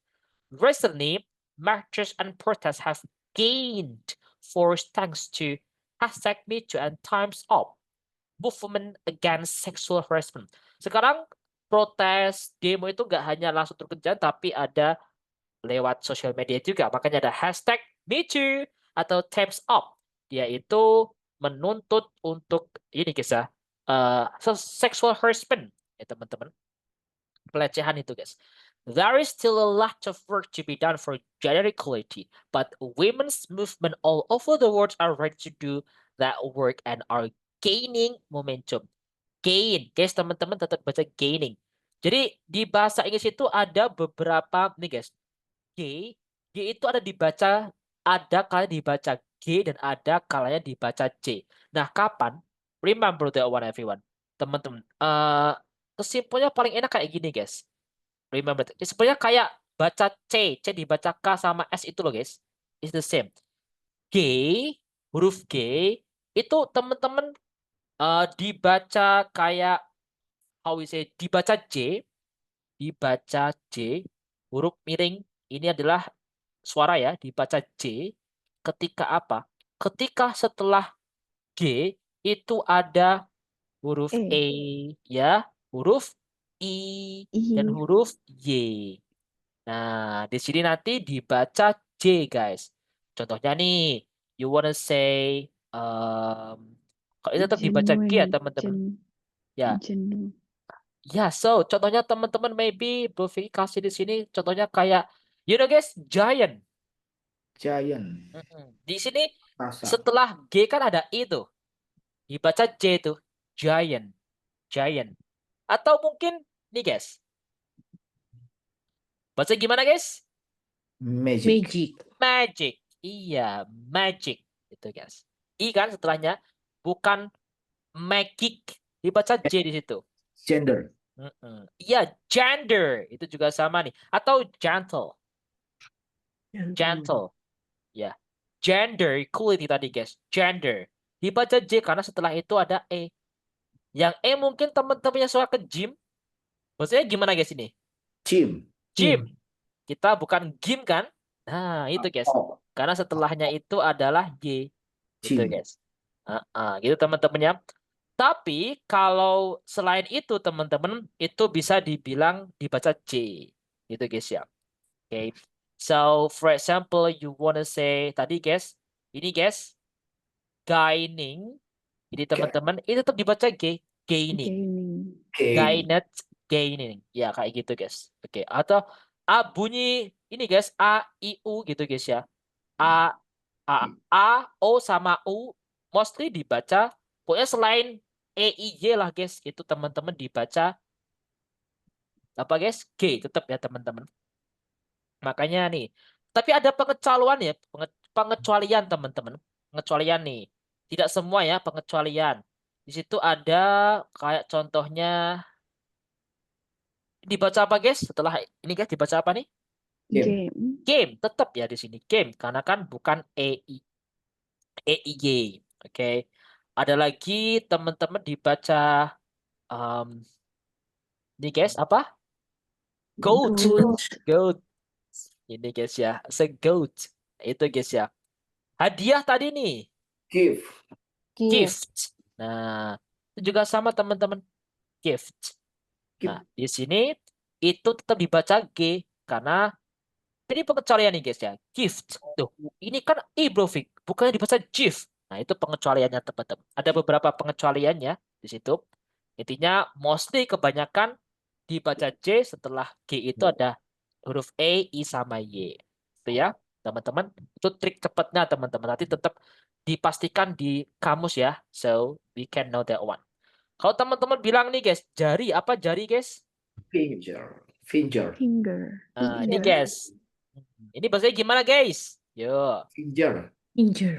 S1: Recently, marches and protests have gained force thanks to #MeToo and Time's Up, movement against sexual harassment. Sekarang protes, demo itu nggak hanya langsung turun ke jalan, tapi ada lewat sosial media juga. Makanya ada #MeToo atau Time's Up. Dia itu menuntut untuk ini guys ya, sexual harassment ya teman-teman. Pelecehan itu guys. There is still a lot of work to be done for gender equality, but women's movement all over the world are ready to do that work and are gaining momentum. Gain, guys, teman-teman tetap baca gaining. Jadi di bahasa Inggris itu ada beberapa nih guys. G itu ada kalanya dibaca G dan ada kalanya dibaca C. Nah, kapan? Remember that one everyone. Teman-teman, kesimpulannya paling enak kayak gini guys. Remember that. Sebenarnya kayak baca C dibaca K sama S itu loh guys. It's the same. Huruf G itu teman-teman dibaca kayak dibaca J, huruf miring ini adalah suara ya, dibaca J ketika apa? Ketika setelah G itu ada huruf E ya, huruf I dan huruf Y. Nah, di sini nanti dibaca J, guys. Contohnya nih, you wanna say kalau itu tetap dibaca G ya, teman-teman. Ya. Ya, so contohnya teman-teman maybe Bu Vicky kasih di sini contohnya kayak you know guys, giant.
S6: Giant.
S1: Di sini
S6: Rasa.
S1: setelah G kan ada I tuh. Dibaca J tuh, giant. Giant. Atau mungkin nih guys. Baca gimana guys?
S6: Magic.
S1: Magic. Iya, magic. Itu guys. I kan setelahnya bukan magic. Dibaca J di situ.
S6: Gender.
S1: Iya, gender. Itu juga sama nih. Atau gentle. Gentle. Ya. Gender equality tadi guys. Gender. Dibaca J karena setelah itu ada E. Yang E mungkin teman-teman yang suka ke gym. Maksudnya gimana guys ini?
S6: Gym.
S1: Kita bukan gym kan? Nah, itu guys. Karena setelahnya itu adalah Y. Gitu guys. Gitu teman-temannya. Tapi kalau selain itu teman-teman itu bisa dibilang dibaca J. Gitu guys ya. Okay. So for example you wanna say tadi guys, ini guys gaining. Jadi teman-teman itu tetap dibaca G, gaining. Gaining. Ya kayak gitu guys. Oke. Atau A bunyi ini guys A I U gitu guys ya. A O sama U mostly dibaca pokoknya selain E I Y lah guys itu teman-teman dibaca apa guys G tetap ya teman-teman. Makanya nih tapi ada pengecualian ya pengecualian teman-teman. Pengecualian nih tidak semua ya pengecualian. Di situ ada kayak contohnya dibaca apa guys setelah ini guys dibaca apa nih? Game tetap ya di sini game karena kan bukan E I Y. Oke. Ada lagi teman-teman dibaca ini guys apa? Goat. Goat. Ini guys ya, goat. Itu guys ya. Hadiah tadi nih. Gift. Nah, itu juga sama teman-teman. Gift. Nah, di sini itu tetap dibaca G karena ini pengecualian nih guys ya. Gift. Tuh, ini kan I bro Fik, bukannya dibaca gift. Nah, itu pengecualiannya teman-teman. Ada beberapa pengecualiannya di situ. Intinya mostly kebanyakan dibaca J setelah G itu ada huruf E, I sama Y. Itu ya, teman-teman. Itu trik cepatnya, teman-teman. Nanti tetap dipastikan di kamus ya. So, we can know that one. Kalau teman-teman bilang nih guys, jari, apa jari guys?
S6: Finger. Finger.
S5: Finger.
S1: Ini guys. Ini bahasanya gimana guys? Yo.
S6: Finger.
S2: Finger.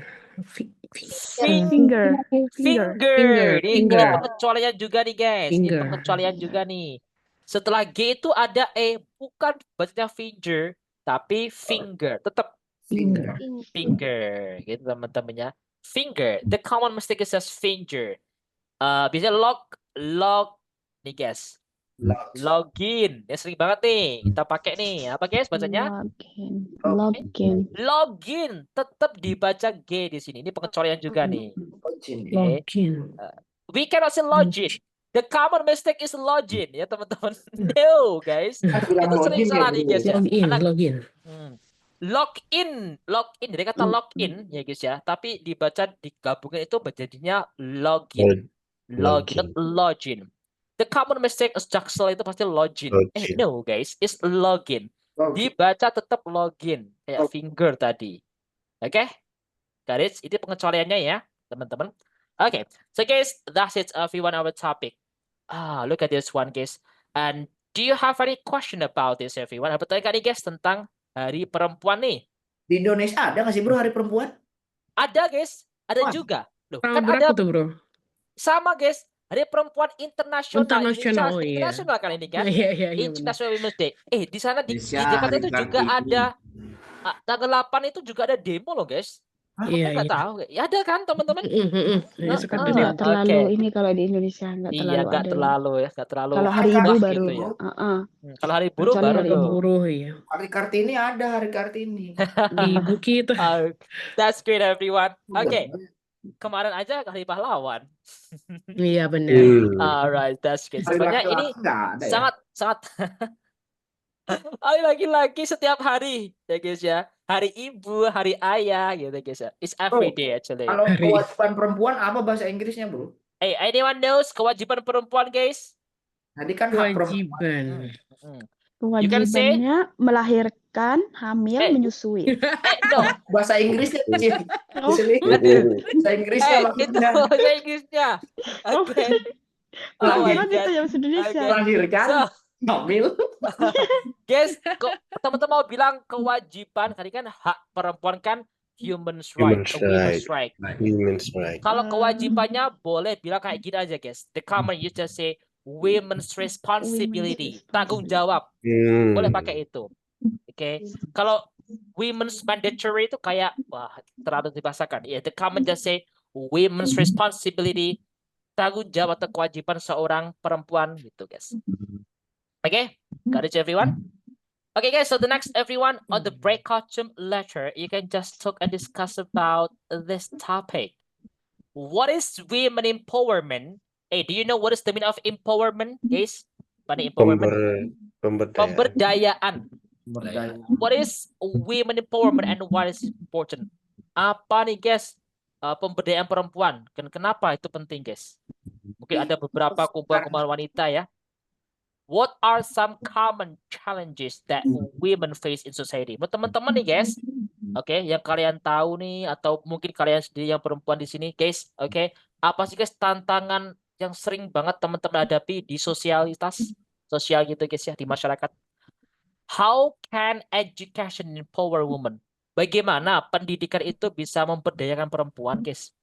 S5: Finger.
S1: Finger. Ini
S2: Finger.
S1: pengecualian juga nih guys. Ini
S2: Finger.
S1: pengecualian juga nih. Setelah G itu ada E, bukan bacanya finger, tapi finger. Tetap
S6: Finger.
S1: finger. Gitu teman-temannya. Finger. The common mistake is just finger. Biasanya log nih guys. Login. Ya sering banget nih. Kita pakai nih. Apa guys bacanya? Login. Tetap dibaca G di sini. Ini pengecualian juga nih.
S6: Login.
S1: We cannot say login. The common mistake is login ya teman-teman. No guys. Itu sering salah nih guys ya.
S2: Login.
S1: Login dari kata login ya guys ya. Tapi dibaca digabungin itu jadinya login. Login, not login. The common mistake is Jaksel itu pasti login. No guys, it's login. Dibaca tetap login kayak finger tadi. Oke? Got it? Itu pengecualiannya ya, teman-teman. Okay, so guys, that's it everyone our topic. Look at this one guys. And do you have any question about this everyone? Apa tanya nih guys tentang Hari Perempuan nih?
S6: Di Indonesia ada nggak sih bro Hari Perempuan?
S1: Ada guys, ada
S6: Wah.
S1: juga. Loh,
S2: Tanggal
S1: kan
S2: berapa
S1: ada
S2: tuh bro?
S1: sama guys. Hari Perempuan Internasional.
S2: Internasional, oh iya.
S1: Internasional kan ini kan?
S2: Iya, benar.
S1: International Women's Day. Di sana di
S6: Indonesia,
S1: Jakarta
S6: Hari
S1: itu juga
S6: Kartini.
S1: ada tanggal 8 itu juga ada demo loh guys.
S2: Iya,
S1: Nggak
S2: iya.
S1: tahu. Ya ada kan teman-teman?
S2: Ya, suka
S1: Ah,
S2: ada
S5: Nggak
S2: demo.
S5: terlalu
S1: oke.
S5: ini kalau di Indonesia nggak
S1: Iya,
S5: terlalu
S1: nggak
S5: ada.
S1: terlalu ya, nggak terlalu.
S5: Kalau hari
S6: Ibu
S5: ibu
S1: wah
S5: baru.
S1: gitu ya. Kalau hari buruh
S5: Kecuali
S1: baru
S5: hari
S1: tuh.
S5: ibu.
S2: Buruh ya.
S6: Hari Kartini ada Hari Kartini.
S2: Ibu kita.
S1: That's great everyone. Oke, kemarin aja Hari Pahlawan.
S2: Iya benar.
S1: Alright, that's good.
S6: Hari
S1: Sebenarnya ini
S6: laki-laki nggak ada ya?
S1: sangat hari laki-laki setiap hari ya guys ya. Hari ibu, hari ayah gitu guys ya. It's every day actually.
S6: Kalau
S2: Hari.
S6: kewajiban perempuan apa bahasa Inggrisnya bro?
S1: Hey, anyone knows kewajiban perempuan guys?
S6: Tadi kan hak perempuan.
S2: Kewajiban.
S1: You can say-
S5: Kewajibannya melahirkan, hamil, menyusui.
S1: No.
S6: Bahasa Inggrisnya sih.
S5: Oh.
S6: Bahasa Inggrisnya
S1: Itu
S6: maksudnya.
S1: bahasa Inggrisnya. Oke. Oh my
S5: Kan itu
S1: God.
S5: yang bahasa Indonesia.
S1: Oke.
S6: Melahirkan,
S1: So,
S6: hamil.
S1: guys, kok teman-teman mau bilang kewajiban tadi kan hak perempuan kan human's right,
S4: Human's
S1: a woman's right.
S4: Women's right.
S1: Kalau kewajibannya boleh bilang kayak gini aja guys. The common you just say women's responsibility, tanggung jawab. Boleh pakai itu. Oke. Kalau women's mandatory itu kayak wah terlalu dibahasakan. Ya, the common just say women's responsibility, tanggung jawab atau kewajiban seorang perempuan gitu guys. Okay, got it everyone? Okay guys, so the next everyone on the breakout room later, you can just talk and discuss about this topic. What is women empowerment? Hey, do you know what is the meaning of empowerment, guys? What is empowerment? Pemberdayaan. What is women empowerment and why is it important? Apa nih guys pemberdayaan perempuan? Kenapa itu penting guys? Mungkin ada beberapa kumpulan wanita ya. What are some common challenges that women face in society? Buat teman-teman nih guys, oke, yang kalian tahu nih atau mungkin kalian sendiri yang perempuan di sini, guys, oke, apa sih guys tantangan yang sering banget teman-teman hadapi di sosial gitu guys ya di masyarakat? How can education empower women? Bagaimana pendidikan itu bisa memberdayakan perempuan, guys?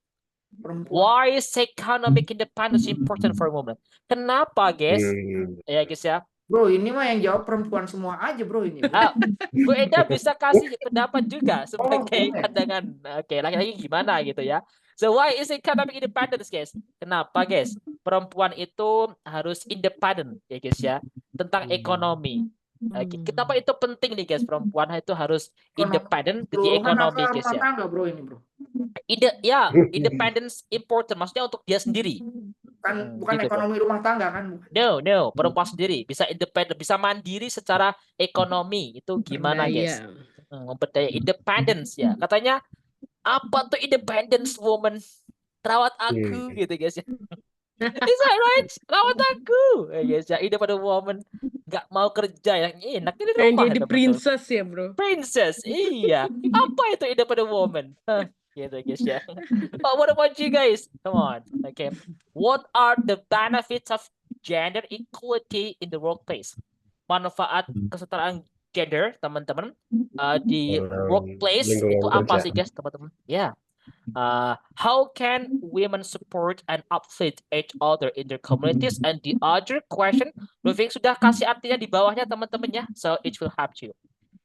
S1: Why is economic independence important for women? Kenapa, guys? Ya, guys ya.
S6: Bro, ini mah yang jawab perempuan semua aja, bro ini.
S1: Bu Eda bisa kasih pendapat juga sebagai pandangan. Oke, laki-laki gimana gitu ya. So why is economic independence, guys? Kenapa, guys? Perempuan itu harus independen, ya guys ya, tentang ekonomi. Kenapa itu penting nih, guys? Perempuan itu harus independen di ekonomi, guys ya.
S6: Tangga, bro ini, bro.
S1: Independence important, maksudnya untuk dia sendiri.
S6: Kan bukan
S1: gitu,
S6: ekonomi rumah tangga kan?
S1: No, perempuan sendiri bisa independen, bisa mandiri secara ekonomi. Itu gimana, guys? Memberdaya, independence ya. Katanya apa tuh independence woman? Rawat aku gitu, guys ya. Is that right? Rawat aku. Guys ya, independent woman. nggak mau kerja yang enak di
S2: Pengen
S1: rumah
S2: jadi
S1: teman-teman.
S2: princess ya, bro.
S1: Princess, iya. Apa itu independent woman? Hah, gitu guys ya. But what about you guys? Come on. Okay. What are the benefits of gender equality in the workplace? Manfaat kesetaraan gender, teman-teman, di workplace itu
S4: lingkungan
S1: apa
S4: kerja.
S1: sih guys, teman-teman? Ya. How can women support and uplift each other in their communities? And the other question, Loving sudah kasih artinya di bawahnya teman-teman ya, so it will help you.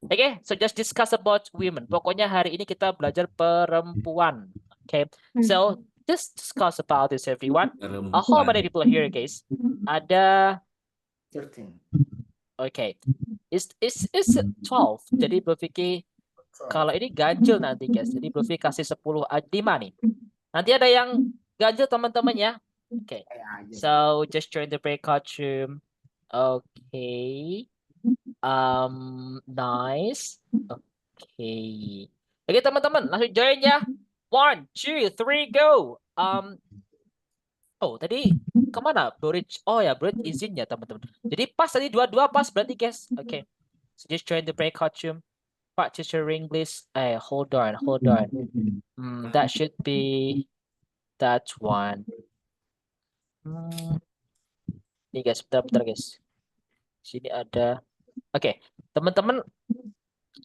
S1: Oke, so just discuss about women. Pokoknya hari ini kita belajar perempuan. Okay, so just discuss about this everyone. How many people here guys? Ada,
S6: 13.
S1: okay, is 12. Jadi Bro Vicky, kalau ini ganjil nanti guys. Jadi Bro Vicky kasih 10 5 nih. Nanti ada yang ganjil teman-teman ya. Oke.
S6: Kayak aja.
S1: So just join the breakout room. Okay. Nice. Okay. Oke teman-teman, langsung join ya. 1, 2, 3, go. Oh tadi kemana? Bridge. Oh ya, Bridge izin ya teman-teman. Jadi pas tadi dua-dua pas berarti guys. Oke. So just join the breakout room. Practice your English. Hold on. That should be that one. Nih guys, bentar guys. Sini ada. Oke, teman-teman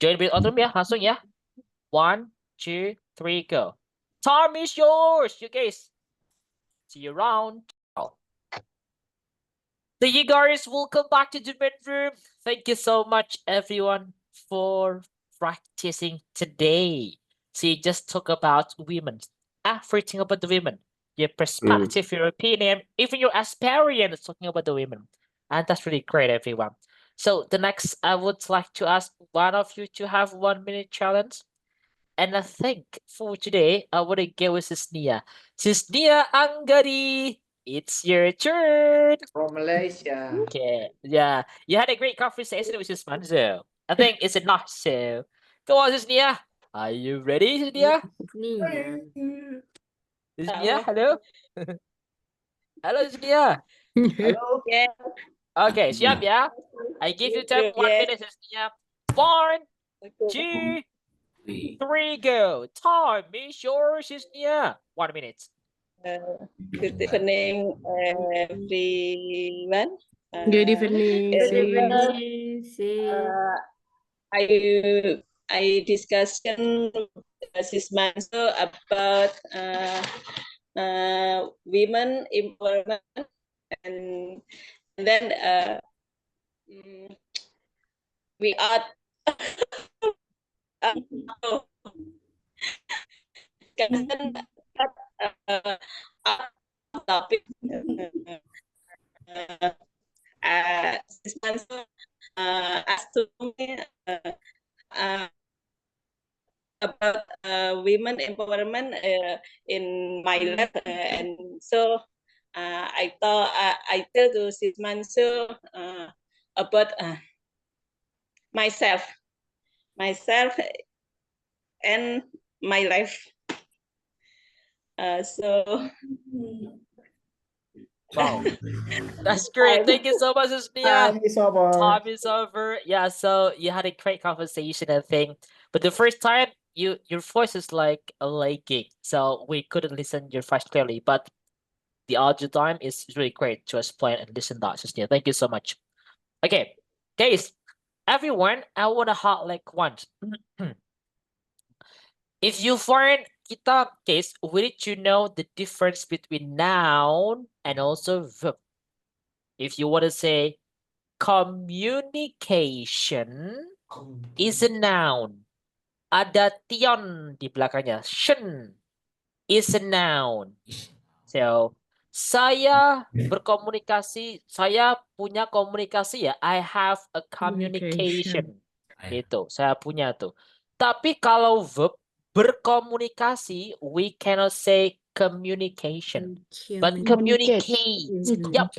S1: join breakout room ya, langsung ya. 1, 2, 3, go. Time is yours, you guys. See you around. So you guys, welcome back to the bedroom. Thank you so much, everyone, for practicing today. So you just talk about women, everything about the women, your perspective, your opinion, even your experience talking about the women. And that's really great, everyone. So the next, I would like to ask one of you to have 1 minute challenge. And I think for today, I want to go with Sis Nia Anggari, it's your turn.
S6: From Malaysia.
S1: Okay, yeah, you had a great conversation with Manzo. I think it's enough. So, go on, Nia. Are you ready, Nia? Nia, hello. Hello, Nia.
S6: Halo.
S7: Yeah.
S1: Okay, siap ya. I give you time 1
S7: Yes.
S1: minute, Nia. 1, 2, 3, go. Time is yours, Nia. 1 minute.
S7: Good evening, everyone.
S2: Good evening.
S7: I discussion this month about women empowerment, and then we are topic this month asked to me about women empowerment in my life, and so I thought I tell to Sismanso about myself and my life. So
S1: Wow, that's great. Thank you so much, Nia.
S6: Time is over.
S1: Time is over. Yeah, so you had a great conversation, I think. But the first time, your voice is like lagging, so we couldn't listen your voice clearly. But the audio time is really great to explain and listen that, Nia. Thank you so much. Okay, guys, everyone, I want to highlight once. If you find kita case, we need to know the difference between noun and also verb. If you want to say communication is a noun. Ada tion di belakangnya. Shen is a noun. So, saya berkomunikasi, saya punya komunikasi ya. I have a communication. Itu, saya punya tuh. Tapi kalau verb berkomunikasi, we cannot say communication, but communicate. Yep,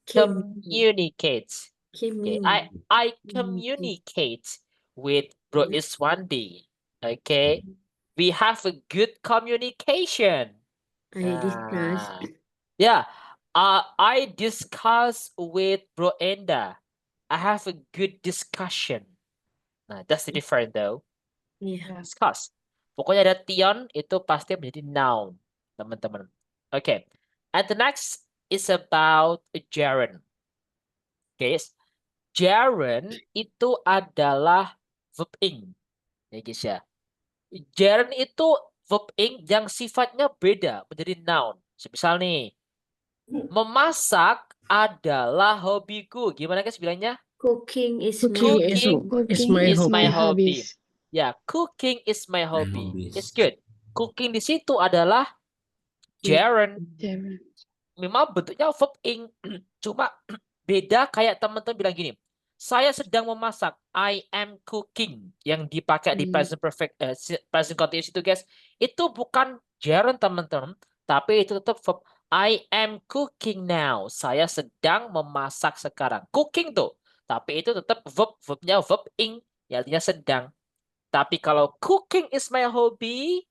S1: communicates. Okay, I communicate with Bro Iswandi. Okay, we have a good communication. Yeah, I discuss with Bro Enda. I have a good discussion. Nah, that's the different though.
S2: Yeah.
S1: Discuss. Pokoknya ada tion itu pasti menjadi noun, teman-teman. Okay. And the next is about gerund. Guys, gerund itu adalah verb ing. Ya guys ya. Gerund itu verb ing yang sifatnya beda menjadi noun. Misal nih, memasak adalah hobiku. Gimana guys bilangnya?
S8: Cooking is
S2: Cooking
S8: my
S2: is
S3: Cooking
S2: my
S1: is
S2: hobby.
S1: my hobby. Ya, cooking is my hobby.
S6: hobbies.
S1: It's good. Cooking di situ adalah gerund.
S5: Gerund.
S1: Memang bentuknya verb ing. Cuma beda kayak teman-teman bilang gini. Saya sedang memasak. I am cooking. Yang dipakai di present perfect, present continuous itu guys. Itu bukan gerund teman-teman. Tapi itu tetap verb. I am cooking now. Saya sedang memasak sekarang. Cooking tuh. Tapi itu tetap verb. Verbnya verb ing. Ya, artinya sedang. Tapi kalau cooking is my hobby,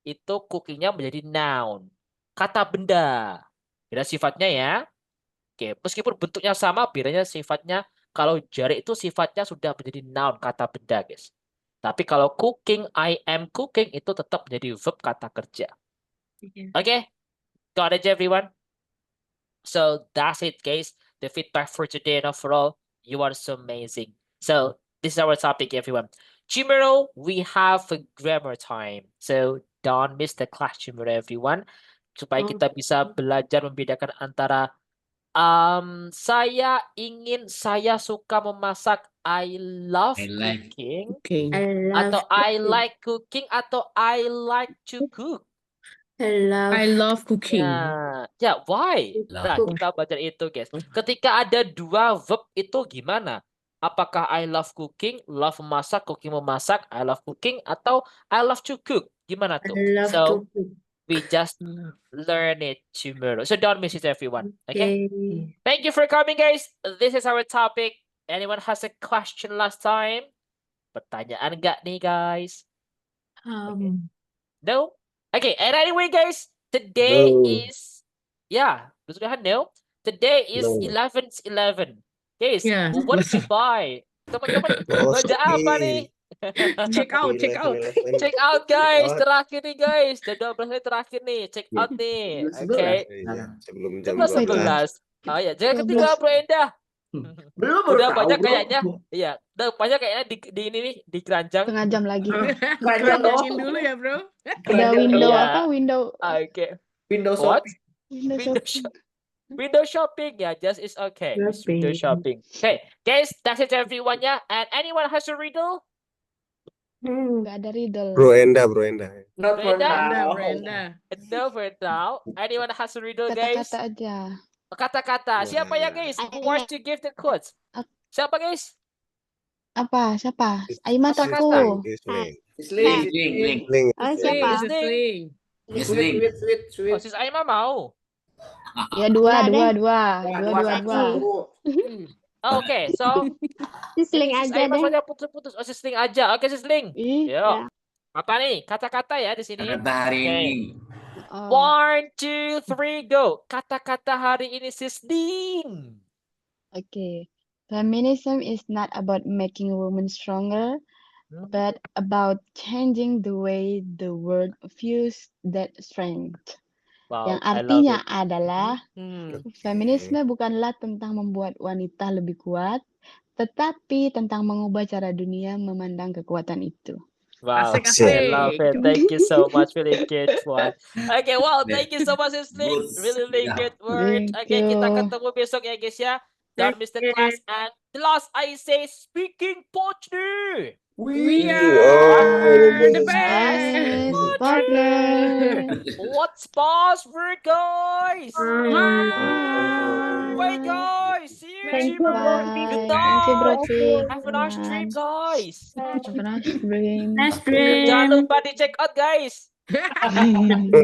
S1: itu cookingnya menjadi noun. Kata benda. Beda sifatnya ya. Oke, meskipun bentuknya sama, bedanya sifatnya. Kalau jari itu sifatnya sudah menjadi noun, kata benda, guys. Tapi kalau cooking, I am cooking, itu tetap menjadi verb kata kerja. Oke? Got it, everyone? So, that's it, guys. The feedback for today and overall, you are so amazing. So, this is our topic, everyone. Tomorrow, we have a grammar time. So, don't miss the class tomorrow, everyone. Supaya kita bisa belajar membedakan antara saya suka memasak, I love
S6: I like
S1: cooking,
S2: Cooking.
S1: atau I like cooking, atau I like to cook.
S2: I love cooking.
S1: Ya, why?
S6: Love
S1: Nah, kita belajar itu, guys. Ketika ada dua verb itu gimana? Apakah I love cooking, love memasak, cooking memasak, I love cooking, atau I love to cook? Gimana tuh? So, we just learn it tomorrow. So don't miss it, everyone. Okay? Thank you for coming, guys. This is our topic. Anyone has a question last time? Pertanyaan nggak nih, guys? No? Okay, and anyway, guys, today
S4: No.
S1: is, no. Today is
S4: No.
S1: 11/11. Guys,
S2: Yeah.
S1: what did you buy? Teman-teman,
S4: Oh,
S1: belanja apa
S4: okay.
S1: nih?
S2: Check out.
S1: Check out, guys.
S4: Out.
S1: Terakhir nih, guys. Jam 12 menit terakhir nih. Check out nih. Oke.
S4: Sebelum jam
S1: 11.
S4: 12.
S1: Oh ya, jangan ketinggalan Bro Endah.
S6: Belum
S1: Udah
S6: tahu,
S1: banyak
S6: bro.
S1: kayaknya. Iya, udah banyak kayaknya di ini nih, di keranjang.
S5: Setengah jam lagi.
S2: Keranjangin dulu ya, bro.
S5: Ada window
S1: Iya.
S5: apa? Window
S1: Oke.
S6: Windows
S1: What?
S6: shopping.
S5: window
S1: Window
S5: shopping.
S1: Window shopping, yeah, just is okay. It's window shopping. Okay, guys, that's it everyone, yeah. And anyone has a riddle?
S5: Nggak ada riddle.
S4: Bro Enda.
S6: Not for now.
S2: Brenda.
S1: No, for now. Anyone has a riddle, guys?
S5: Kata-kata aja.
S1: Kata-kata. Siapa ya, guys? Who wants to give the quotes? Siapa, guys?
S5: Apa? Siapa? Aima atau
S1: Kata-kata.
S5: aku?
S6: Sling.
S4: Link.
S3: Ah,
S2: Sling
S3: siapa?
S2: is a sling.
S6: Sweet.
S1: Oh, sis Aima mau.
S5: Ya dua.
S1: Oh, oke, so
S3: Si Sling
S1: sis
S3: aja
S1: Aima
S3: deh.
S1: soalnya putus-putus. Oh, sis Sling aja. Oke, sis Sling.
S5: Ih.
S1: Yo. Apa nih? Kata-kata ya di sini.
S6: Kata hari
S1: Oke.
S6: ini.
S5: Oh,
S1: 1, 2, 3, go. Kata-kata hari ini, sis Sling.
S5: okay. Feminism is not about making women stronger, but about changing the way the world views that strength.
S1: Wow,
S5: Yang
S1: I love
S5: artinya
S1: it.
S5: adalah feminisme bukanlah tentang membuat wanita lebih kuat, tetapi tentang mengubah cara dunia memandang kekuatan itu.
S1: Wow,
S2: Asik,
S1: I love
S2: asik.
S1: it. Thank you so much. Really good one. Okay, wow, thank you so much, Sis Ling.
S6: Good.
S1: Really
S6: Yeah.
S1: good word.
S5: Thank
S1: Okay, kita
S5: you.
S1: ketemu besok ya, guys ya. Don't miss the class. And the last I say, speaking Pochni.
S2: We
S4: Oh,
S2: are the
S4: yes.
S2: best.
S5: Best partner.
S1: What's password, guys?
S2: Bye.
S1: Bye, guys. See you
S3: Thank you,
S1: tomorrow.
S3: Bro.
S1: Good
S5: Bye. Thank you, Bro.
S1: night. Have a nice dream, guys.
S5: Have a nice dream.
S8: Nice dream.
S1: Jangan lupa di check out, guys.